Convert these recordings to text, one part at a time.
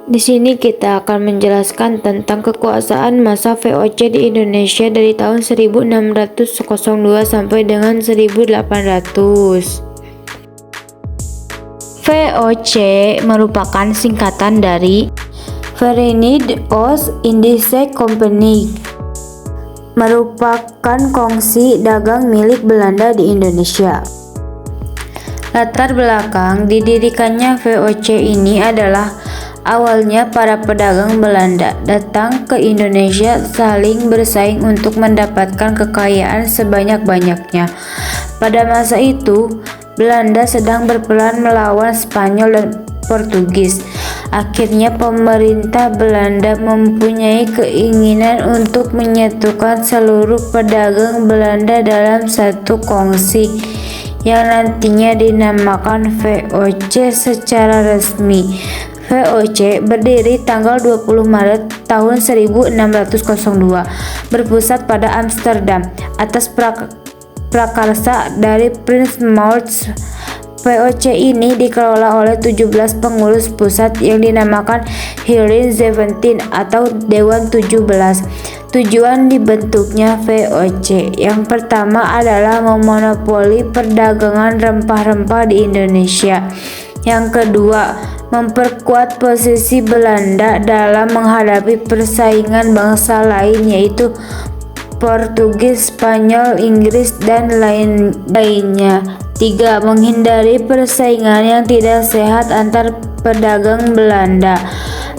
Di sini kita akan menjelaskan tentang kekuasaan masa VOC di Indonesia dari tahun 1602 sampai dengan 1800. VOC merupakan singkatan dari Verenigde Oost-Indische Compagnie, merupakan kongsi dagang milik Belanda di Indonesia. Latar belakang didirikannya VOC ini adalah awalnya para pedagang Belanda datang ke Indonesia saling bersaing untuk mendapatkan kekayaan sebanyak-banyaknya. Pada masa itu, Belanda sedang berperang melawan Spanyol dan Portugis. Akhirnya pemerintah Belanda mempunyai keinginan untuk menyatukan seluruh pedagang Belanda dalam satu kongsi yang nantinya dinamakan VOC secara resmi. VOC berdiri tanggal 20 Maret tahun 1602, berpusat pada Amsterdam atas prakarsa dari Prince Maurits. VOC ini dikelola oleh 17 pengurus pusat yang dinamakan Heren 17 atau Dewan 17. Tujuan dibentuknya VOC yang pertama adalah memonopoli perdagangan rempah-rempah di Indonesia. Yang kedua, memperkuat posisi Belanda dalam menghadapi persaingan bangsa lain yaitu Portugis, Spanyol, Inggris, dan lainnya. 3. Menghindari persaingan yang tidak sehat antar pedagang Belanda.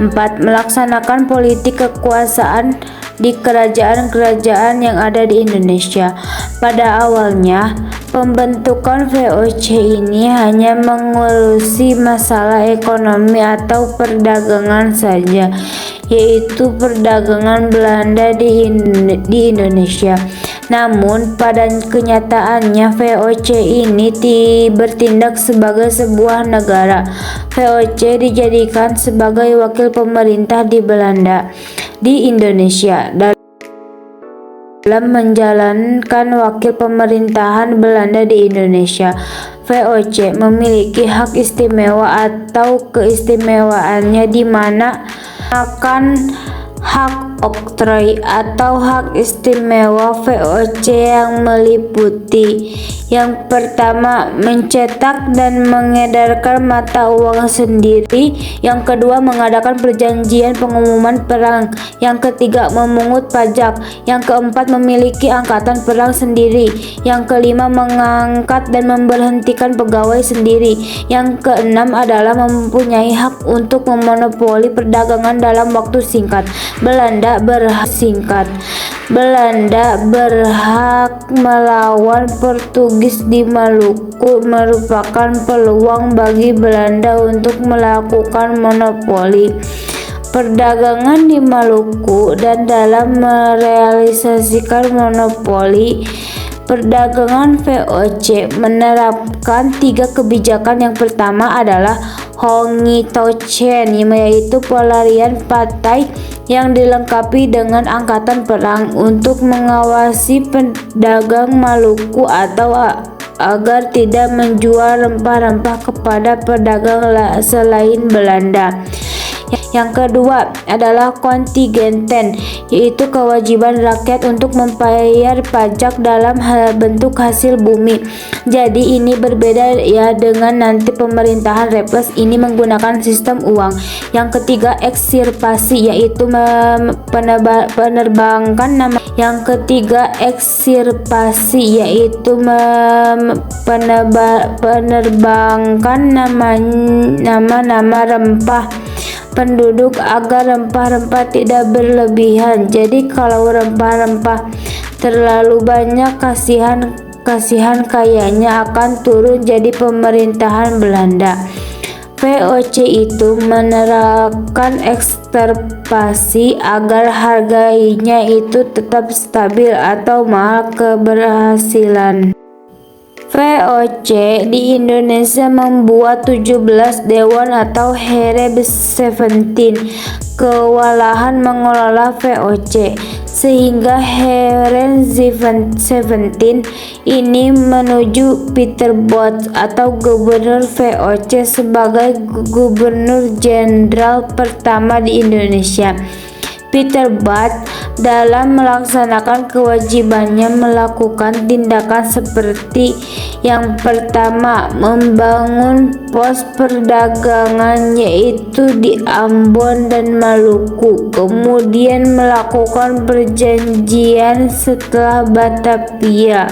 4. Melaksanakan politik kekuasaan di kerajaan-kerajaan yang ada di Indonesia. Pada awalnya, pembentukan VOC ini hanya mengurusi masalah ekonomi atau perdagangan saja, yaitu perdagangan Belanda di Indonesia. Namun pada kenyataannya VOC ini bertindak sebagai sebuah negara. VOC dijadikan sebagai wakil pemerintah di Belanda di Indonesia dalam menjalankan wakil pemerintahan Belanda di Indonesia. VOC memiliki hak istimewa atau keistimewaannya di mana akan hak oktroi atau hak istimewa VOC yang meliputi: yang pertama, mencetak dan mengedarkan mata uang sendiri. Yang kedua, mengadakan perjanjian pengumuman perang. Yang ketiga, memungut pajak. Yang keempat, memiliki angkatan perang sendiri. Yang kelima, mengangkat dan memberhentikan pegawai sendiri. Yang keenam adalah mempunyai hak untuk memonopoli perdagangan dalam waktu singkat. Belanda berhak melawan Portugis di Maluku, merupakan peluang bagi Belanda untuk melakukan monopoli perdagangan di Maluku, dan dalam merealisasikan monopoli perdagangan VOC menerapkan 3 kebijakan. Yang pertama adalah Hongitochen, yaitu pelarian partai yang dilengkapi dengan angkatan perang untuk mengawasi pedagang Maluku atau agar tidak menjual rempah-rempah kepada pedagang selain Belanda. Yang kedua adalah kontingenten, yaitu kewajiban rakyat untuk membayar pajak dalam bentuk hasil bumi. Jadi ini berbeda ya dengan nanti pemerintahan Repes, ini menggunakan sistem uang. Yang ketiga, eksirpasi, yaitu penerbangan nama. Yang ketiga, eksirpasi, yaitu penerbangan nama-nama rempah penduduk agar rempah-rempah tidak berlebihan. Jadi kalau rempah-rempah terlalu banyak, kasihan kayanya akan turun jadi pemerintahan Belanda. VOC itu menerapkan ekstirpasi agar harganya itu tetap stabil atau mahal. Keberhasilan VOC di Indonesia membuat 17 dewan atau Harem 17 kewalahan mengelola VOC, sehingga Harem 17 ini menuju Peter Both atau gubernur VOC sebagai gubernur jenderal pertama di Indonesia. Peter Both dalam melaksanakan kewajibannya melakukan tindakan seperti yang pertama, membangun pos perdagangan yaitu di Ambon dan Maluku, kemudian melakukan perjanjian setelah Batavia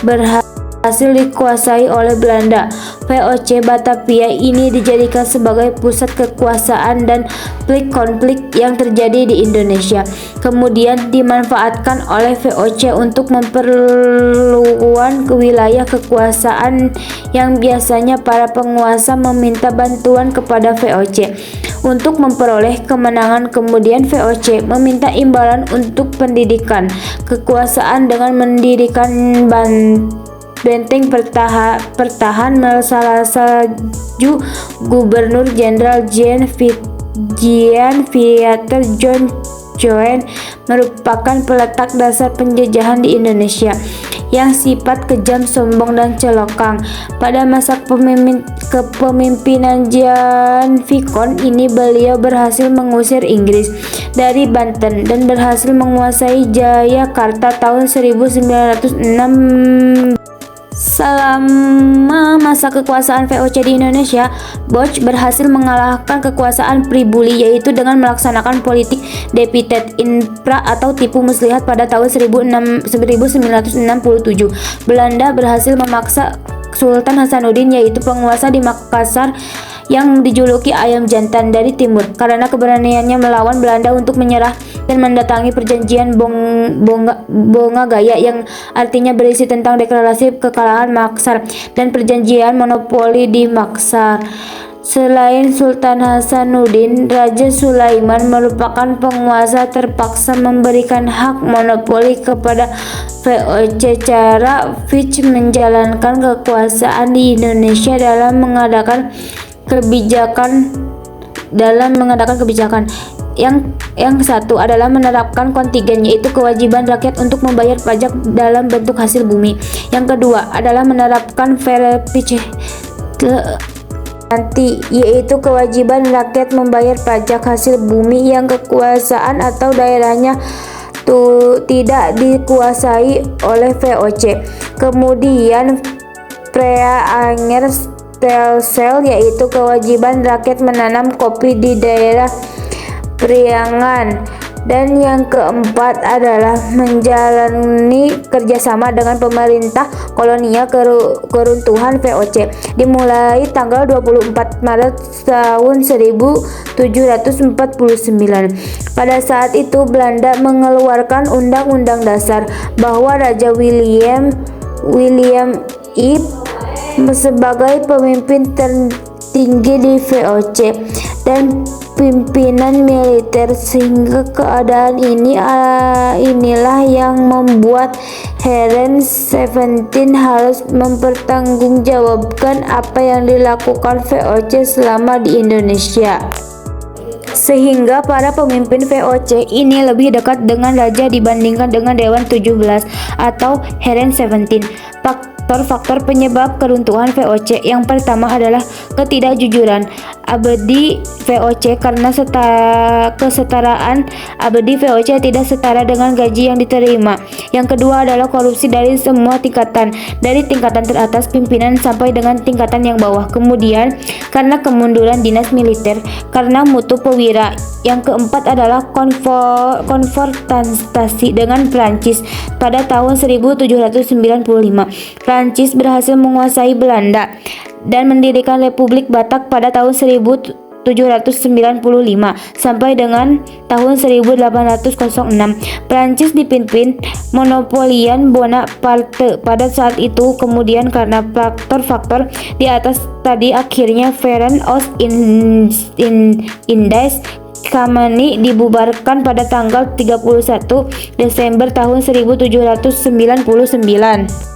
berhasil dikuasai oleh Belanda. VOC Batavia ini dijadikan sebagai pusat kekuasaan dan konflik yang terjadi di Indonesia. Kemudian dimanfaatkan oleh VOC untuk memperluas wilayah kekuasaan yang biasanya para penguasa meminta bantuan kepada VOC untuk memperoleh kemenangan. Kemudian VOC meminta imbalan untuk pendidikan kekuasaan dengan mendirikan benteng pertahan salju Gubernur Jenderal Jean Viator John Joen merupakan peletak dasar penjajahan di Indonesia yang sifat kejam, sombong, dan celokang. Pada masa kepemimpinan Jean Vicon ini, beliau berhasil mengusir Inggris dari Banten dan berhasil menguasai Jayakarta tahun 1906. Selama masa kekuasaan VOC di Indonesia, Boch berhasil mengalahkan kekuasaan Pribumi, yaitu dengan melaksanakan politik Divided Impera atau tipu muslihat pada tahun 1967. Belanda berhasil memaksa Sultan Hasanuddin, yaitu penguasa di Makassar yang dijuluki Ayam Jantan dari timur, karena keberaniannya melawan Belanda untuk menyerah dan mendatangi perjanjian Bongagaya yang artinya berisi tentang deklarasi kekalahan Makassar dan perjanjian monopoli di Makassar. Selain Sultan Hasanuddin, Raja Sulaiman merupakan penguasa terpaksa memberikan hak monopoli kepada VOC. Cara Fitch menjalankan kekuasaan di Indonesia dalam mengadakan kebijakan yang satu adalah menerapkan kontingen, yaitu kewajiban rakyat untuk membayar pajak dalam bentuk hasil bumi. Yang kedua adalah menerapkan nanti, yaitu kewajiban rakyat membayar pajak hasil bumi yang kekuasaan atau daerahnya tidak dikuasai oleh VOC. Kemudian Preanger Stelsel, yaitu kewajiban rakyat menanam kopi di daerah Priangan. Dan yang keempat adalah menjalani kerjasama dengan pemerintah kolonial keruntuhan VOC dimulai tanggal 24 Maret tahun 1749. Pada saat itu Belanda mengeluarkan Undang-Undang Dasar bahwa Raja William I sebagai pemimpin tertinggi di VOC dan pimpinan militer, sehingga keadaan inilah yang membuat Harem 17 harus mempertanggungjawabkan apa yang dilakukan VOC selama di Indonesia, sehingga para pemimpin VOC ini lebih dekat dengan raja dibandingkan dengan Dewan 17 atau Harem 17. Faktor penyebab keruntuhan VOC yang pertama adalah ketidakjujuran abadi VOC, karena kesetaraan abadi VOC tidak setara dengan gaji yang diterima. Yang kedua adalah korupsi dari semua tingkatan, dari tingkatan teratas pimpinan sampai dengan tingkatan yang bawah. Kemudian karena kemunduran dinas militer karena mutu pewira. Yang keempat adalah konfrontasi dengan Prancis pada tahun 1795. Prancis berhasil menguasai Belanda dan mendirikan Republik Batak pada tahun 1795 sampai dengan tahun 1806. Prancis dipimpin Monopolian Bonaparte pada saat itu. Kemudian karena faktor-faktor di atas tadi, akhirnya Verein Oost-Indisch Company dibubarkan pada tanggal 31 Desember tahun 1799.